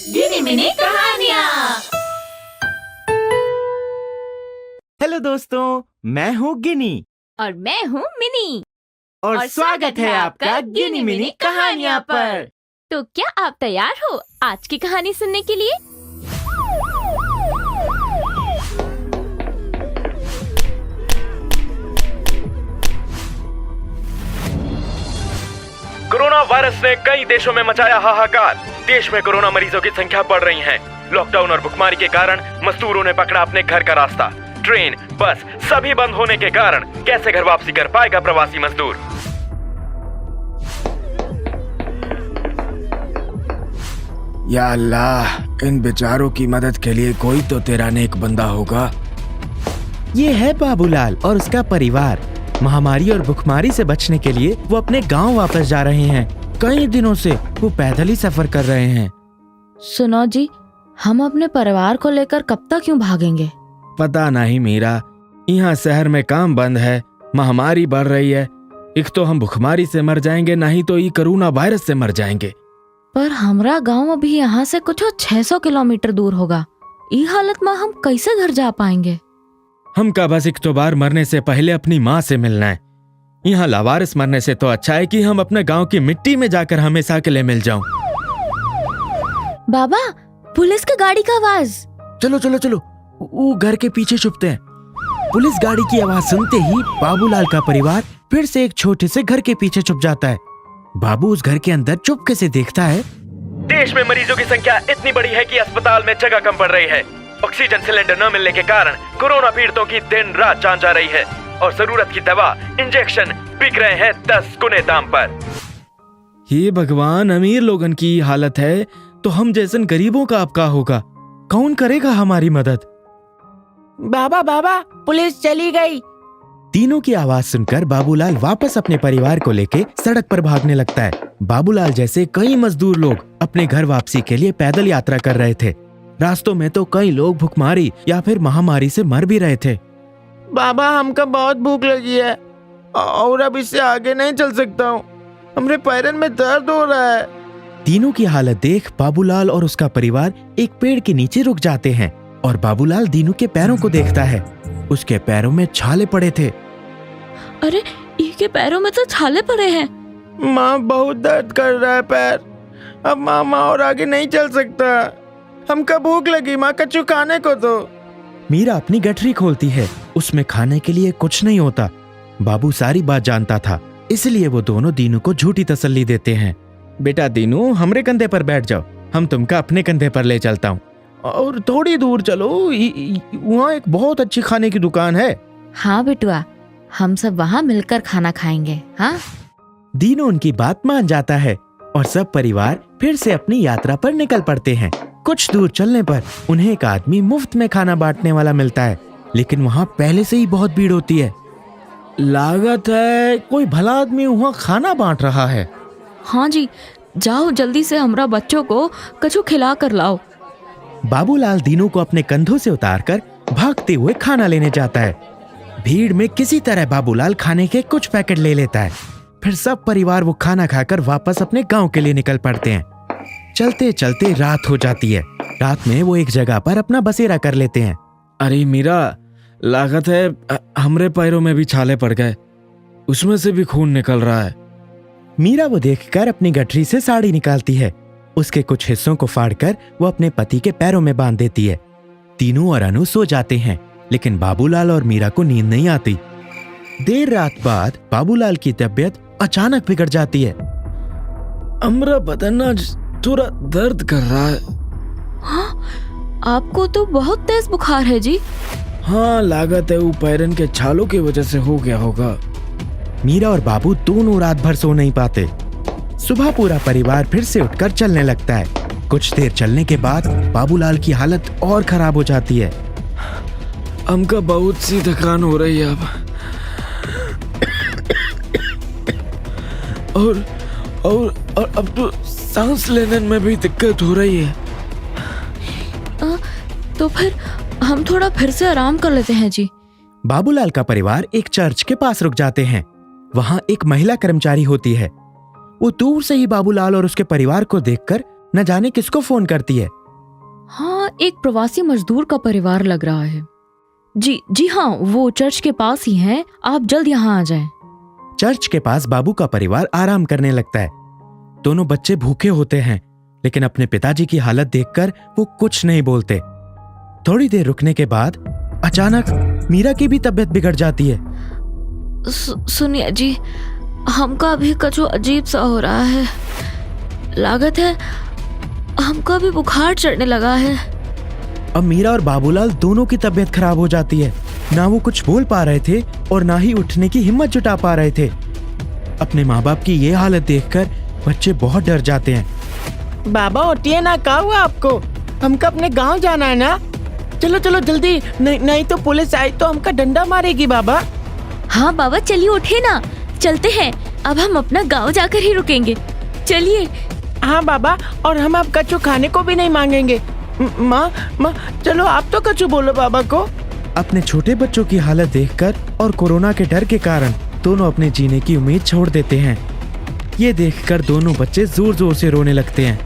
गिनी mini कहानियाँ। Hello दोस्तों, मैं हूँ गिनी और मैं हूँ मिनी और स्वागत है आपका गिनी मिनी कहानियाँ पर। तो क्या आप तैयार हो आज की कहानी सुनने के लिए? कोरोना वायरस ने कई देशों में मचाया हाहाकार। देश में कोरोना मरीजों की संख्या बढ़ रही है। लॉकडाउन और भुखमरी के कारण मजदूरों ने पकड़ा अपने घर का रास्ता। ट्रेन, बस सभी बंद होने के कारण कैसे घर वापसी कर पाएगा प्रवासी मजदूर? या अल्लाह, इन बेचारों की मदद के लिए कोई तो तेरा नेक बंदा होगा। ये है बाबूलाल और उसका परिवार। महामारी और भुखमरी से बचने के लिए वो अपने गांव वापस जा रहे हैं। कई दिनों से वो पैदल ही सफर कर रहे हैं। सुनो जी, हम अपने परिवार को लेकर कब तक क्यों भागेंगे? पता नहीं मीरा, यहाँ शहर में काम बंद है, महामारी बढ़ रही है। एक तो हम भुखमरी से मर जाएंगे, नहीं तो ये कोरोना वायरस से मर जाएंगे। पर हमारा गांव अभी यहाँ से कुछ 600 किलोमीटर दूर होगा। ये हालत में हम कैसे घर जा पाएंगे? हम का बस एक तो बार मरने से पहले अपनी माँ से मिलना है। यहाँ लावारिस मरने से तो अच्छा है कि हम अपने गांव की मिट्टी में जाकर हमेशा के लिए मिल जाऊं। बाबा, पुलिस की गाड़ी का आवाज। चलो चलो चलो, वो घर के पीछे छुपते हैं। पुलिस गाड़ी की आवाज सुनते ही बाबूलाल का परिवार फिर से एक छोटे से घर के पीछे छुप जाता है। बाबू उस घर के अंदर चुपके से देखता है। देश में मरीजों की संख्या इतनी बड़ी है कि अस्पताल में जगह कम पड़ रही है। ऑक्सीजन सिलेंडर न मिलने के कारण कोरोना पीड़ितों की दिन रात जान जा रही है और जरूरत की दवा, इंजेक्शन बिक रहे हैं 10 गुने दाम पर। हे भगवान, अमीर लोगन की हालत है तो हम जैसन गरीबों का अब का होगा? कौन करेगा हमारी मदद? बाबा बाबा, पुलिस चली गई। तीनों की आवाज सुनकर बाबूलाल वापस अपने परिवार को लेके सड़क पर भागने लगता है। बाबूलाल जैसे कई मजदूर लोग अपने घर वापसी के लिए पैदल यात्रा कर रहे थे। रास्तों में तो कई लोग भुखमरी या फिर महामारी से मर भी रहे थे। बाबा, हमको बहुत भूख लगी है और अब इससे आगे नहीं चल सकता हूँ। हमारे पैरन में दर्द हो रहा है। तीनों की हालत देख बाबूलाल और उसका परिवार एक पेड़ के नीचे रुक जाते हैं और बाबूलाल दीनू के पैरों को देखता है। उसके पैरों में छाले पड़े थे। अरे, इसके पैरों में तो छाले पड़े हैं। माँ, बहुत दर्द कर रहा है पैर। अब मामा और आगे नहीं चल सकता। हमको भूख लगी, माँ कछु खाने को दो। मीरा अपनी गठरी खोलती है। उसमें खाने के लिए कुछ नहीं होता। बाबू सारी बात जानता था, इसलिए वो दोनों दीनू को झूठी तसल्ली देते हैं। बेटा दीनू, हमरे कंधे पर बैठ जाओ, हम तुमका अपने कंधे पर ले चलता हूँ। और थोड़ी दूर चलो, वहाँ एक बहुत अच्छी खाने की दुकान है। हाँ बिटुआ, हम सब वहाँ मिलकर खाना खाएंगे। हाँ, दीनू उनकी बात मान जाता है और सब परिवार फिर से अपनी यात्रा पर निकल पड़ते हैं। कुछ दूर चलने पर उन्हें एक आदमी मुफ्त में खाना बांटने वाला मिलता है, लेकिन वहाँ पहले से ही बहुत भीड़ होती है। लागत है कोई भला आदमी वहाँ खाना बांट रहा है। हाँ जी, जाओ जल्दी से हमरा बच्चों को कछु खिला कर लाओ। बाबूलाल दीनू को अपने कंधों से उतारकर भागते हुए खाना लेने जाता है। भीड़ में किसी तरह बाबूलाल खाने के कुछ पैकेट ले लेता है। फिर सब परिवार वो खाना खाकर वापस अपने गांव के लिए निकल पड़ते हैं। चलते चलते रात हो जाती है। रात में वो एक जगह पर अपना बसेरा कर लेते हैं। अरे मीरा, लागत है हमरे पैरों में भी छाले पड़ गए, उसमें से भी खून निकल रहा है। मीरा वो देखकर अपनी गठरी से साड़ी निकालती है। उसके कुछ हिस्सों को फाड़कर वो अपने पति के पैरों में बांध देती है। तीनू और अनु सो जाते हैं, लेकिन बाबूलाल और मीरा को नींद नहीं आती। देर रात बाद बाबूलाल की तबीयत अचानक बिगड़ जाती है। हमारा बदन आज थोड़ा दर्द कर रहा है। हाँ, आपको तो बहुत तेज बुखार है जी। हाँ, लागत है वो पैरन के छालों की वजह से हो गया होगा। मीरा और बाबू दोनों रात भर सो नहीं पाते। सुबह पूरा परिवार फिर से उठकर चलने लगता है। कुछ देर चलने के बाद बाबूलाल की हालत और खराब हो जाती है। हमका बहुत सी थकान हो रही है अब। और अब तो सांस लेने में भी दिक्कत हो रही है। तो फिर हम थोड़ा फिर से आराम कर लेते हैं जी। बाबूलाल का परिवार एक चर्च के पास रुक जाते हैं। वहाँ एक महिला कर्मचारी होती है। वो दूर से ही बाबूलाल और उसके परिवार को देखकर न जाने किसको फोन करती है। हाँ, एक प्रवासी मजदूर का परिवार लग रहा है। जी जी हाँ, वो चर्च के पास ही हैं। आप जल्द यहाँ आ जाएं। चर्च के पास बाबू का परिवार आराम करने लगता है। दोनों बच्चे भूखे होते हैं, लेकिन अपने पिताजी की हालत देखकर वो कुछ नहीं बोलते। थोड़ी देर रुकने के बाद अचानक मीरा की भी तबीयत बिगड़ जाती है। सुनिए जी, हमका भी कुछ अजीब सा हो रहा है। लागत है हमका भी बुखार चढ़ने लगा है। अब मीरा और बाबूलाल दोनों की तबीयत खराब हो जाती है। ना वो कुछ बोल पा रहे थे और ना ही उठने की हिम्मत जुटा पा रहे थे। अपने माँ बाप की ये हालत देखकर बच्चे बहुत डर जाते हैं। बाबा उठिए ना, क्या हुआ आपको? हमको अपने गांव जाना है ना। चलो चलो जल्दी, नहीं तो पुलिस आई तो हमका डंडा मारेगी बाबा। हाँ बाबा चलिए उठे ना, चलते हैं। अब हम अपना गांव जाकर ही रुकेंगे, चलिए। हाँ बाबा, और हम अब कच्चू खाने को भी नहीं मांगेंगे। माँ चलो आप तो कच्चू बोलो बाबा को। अपने छोटे बच्चों की हालत देखकर और कोरोना के डर के कारण दोनों अपने जीने की उम्मीद छोड़ देते हैं। ये देखकर दोनों बच्चे जोर जोर से रोने लगते हैं।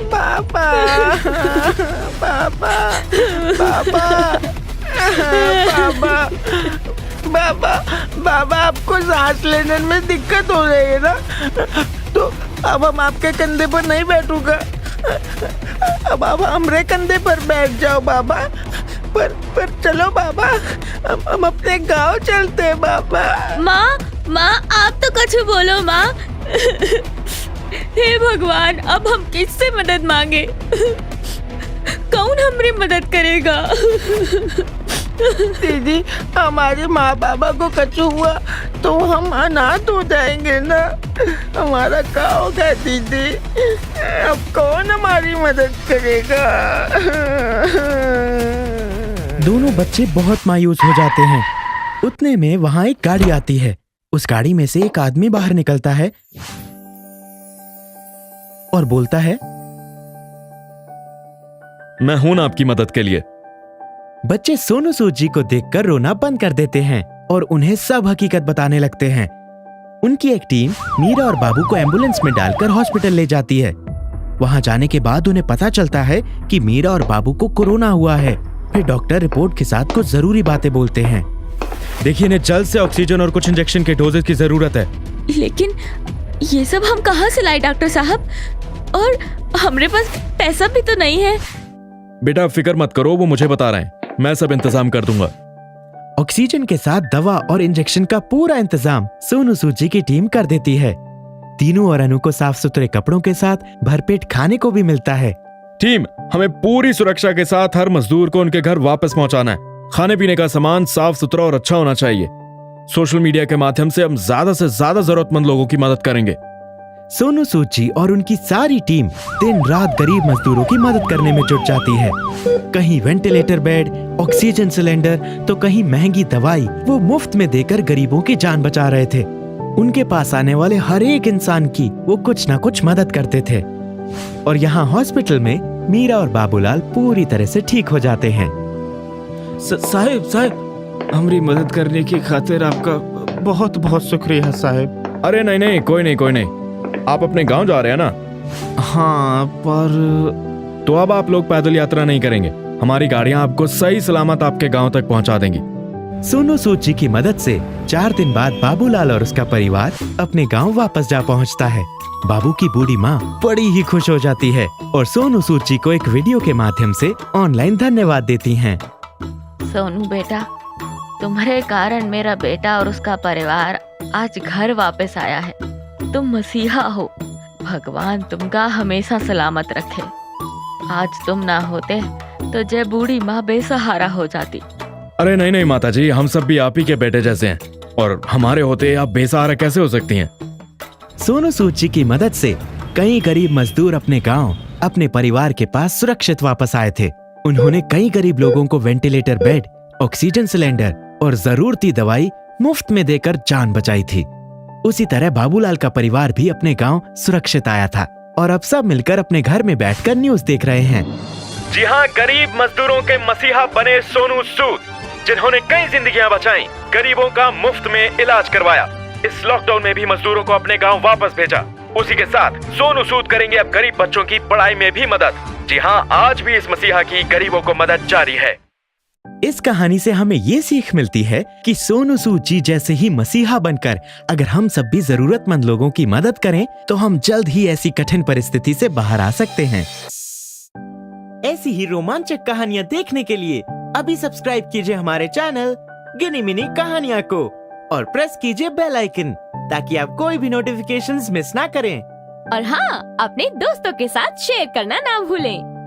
पापा पापा पापा पापा बाबा बाबा, आपको सांस लेने में दिक्कत हो रही है ना, तो अब हम आपके कंधे पर नहीं बैठूंगा। अब आप हमरे कंधे पर बैठ जाओ बाबा। पर चलो बाबा, हम अपने गांव चलते हैं बाबा। माँ आप तो कुछ बोलो माँ। हे भगवान, अब हम किससे मदद मांगे? कौन हमारी मदद करेगा? दीदी, हमारे माँ बाबा को कच्चू हुआ तो हम अनाथ हो जाएंगे ना। हमारा क्या होगा दीदी? अब कौन हमारी मदद करेगा? दोनों बच्चे बहुत मायूस हो जाते हैं। उतने में वहां एक गाड़ी आती है। उस गाड़ी में से एक आदमी बाहर निकलता है और बोलता है, मैं हूं ना आपकी मदद के लिए। बच्चे सोनू सूद जी को देखकर रोना बंद कर देते हैं और उन्हें सब हकीकत बताने लगते हैं। उनकी एक टीम मीरा और बाबू को एम्बुलेंस में डालकर हॉस्पिटल ले जाती है। वहां जाने के बाद उन्हें पता चलता है कि मीरा और बाबू को कोरोना हुआ है। फिर डॉक्टर रिपोर्ट के साथ कुछ जरूरी बातें बोलते हैं। देखिए, इन्हें जल्द से ऑक्सीजन और कुछ इंजेक्शन के डोजेज की जरूरत है। लेकिन ये सब हम कहाँ से लाए डॉक्टर साहब? और हमारे पास पैसा भी तो नहीं है। बेटा फिक्र मत करो, वो मुझे बता रहे हैं, मैं सब इंतजाम कर दूंगा। ऑक्सीजन के साथ दवा और इंजेक्शन का पूरा इंतजाम सोनू सूद जी की टीम कर देती है। तीनू और अनु को साफ सुथरे कपड़ों के साथ भरपेट खाने को भी मिलता है। टीम, हमें पूरी सुरक्षा के साथ हर मजदूर को उनके घर वापस पहुंचाना है। खाने पीने का सामान साफ सुथरा और अच्छा होना चाहिए। सोशल मीडिया के माध्यम से हम ज्यादा से ज्यादा जरूरतमंद लोगों की मदद करेंगे। सोनू सूद जी और उनकी सारी टीम दिन रात गरीब मजदूरों की मदद करने में जुट जाती है। कहीं वेंटिलेटर बेड, ऑक्सीजन सिलेंडर, तो कहीं महंगी दवाई वो मुफ्त में देकर गरीबों की जान बचा रहे थे। उनके पास आने वाले हर एक इंसान की वो कुछ ना कुछ मदद करते थे। और यहाँ हॉस्पिटल में मीरा और बाबूलाल पूरी तरह से ठीक हो जाते हैं। साहिब, हमारी मदद करने की खातिर आपका बहुत बहुत शुक्रिया साहब। अरे नहीं, कोई नहीं। आप अपने गांव जा रहे हैं ना? हाँ, पर तो अब आप लोग पैदल यात्रा नहीं करेंगे। हमारी गाड़ियां आपको सही सलामत आपके गांव तक पहुंचा देंगी। सोनू सूद जी की मदद से 4 दिन बाद बाबूलाल और उसका परिवार अपने गांव वापस जा पहुंचता है। बाबू की बूढ़ी माँ बड़ी ही खुश हो जाती है और सोनू सूद जी को एक वीडियो के माध्यम से ऑनलाइन धन्यवाद देती हैं। सोनू बेटा, तुम्हारे कारण मेरा बेटा और उसका परिवार आज घर वापस आया है। तुम मसीहा हो। भगवान तुमका हमेशा सलामत रखे। आज तुम ना होते तो जय बूढ़ी माँ बेसहारा हो जाती। अरे नहीं माता जी, हम सब भी आप ही के बेटे जैसे हैं, और हमारे होते आप बेसहारा कैसे हो सकती हैं? सोनू सूद जी की मदद से कई गरीब मजदूर अपने गांव, अपने परिवार के पास सुरक्षित वापस आए थे। उन्होंने कई गरीब लोगों को वेंटिलेटर बेड, ऑक्सीजन सिलेंडर और जरूरती दवाई मुफ्त में देकर जान बचाई थी। उसी तरह बाबूलाल का परिवार भी अपने गांव सुरक्षित आया था और अब सब मिलकर अपने घर में बैठकर न्यूज़ देख रहे हैं। जी हाँ, गरीब मजदूरों के मसीहा बने सोनू सूद, जिन्होंने कई जिंदगियां बचाई, गरीबों का मुफ्त में इलाज करवाया। इस लॉकडाउन में भी मजदूरों को अपने गांव वापस भेजा। उसी के साथ सोनू सूद करेंगे अब गरीब बच्चों की पढ़ाई में भी मदद। जी हाँ, आज भी इस मसीहा की गरीबों को मदद जारी है। इस कहानी से हमें ये सीख मिलती है कि सोनू सूद जी जैसे ही मसीहा बनकर अगर हम सब भी जरूरतमंद लोगों की मदद करें तो हम जल्द ही ऐसी कठिन परिस्थिति से बाहर आ सकते हैं। ऐसी ही रोमांचक कहानियाँ देखने के लिए अभी सब्सक्राइब कीजिए हमारे चैनल गिनी मिनी कहानियाँ को और प्रेस कीजिए बेल आइकन ताकि आप कोई भी नोटिफिकेशंस मिस ना करें। और हाँ, अपने दोस्तों के साथ शेयर करना ना भूलें।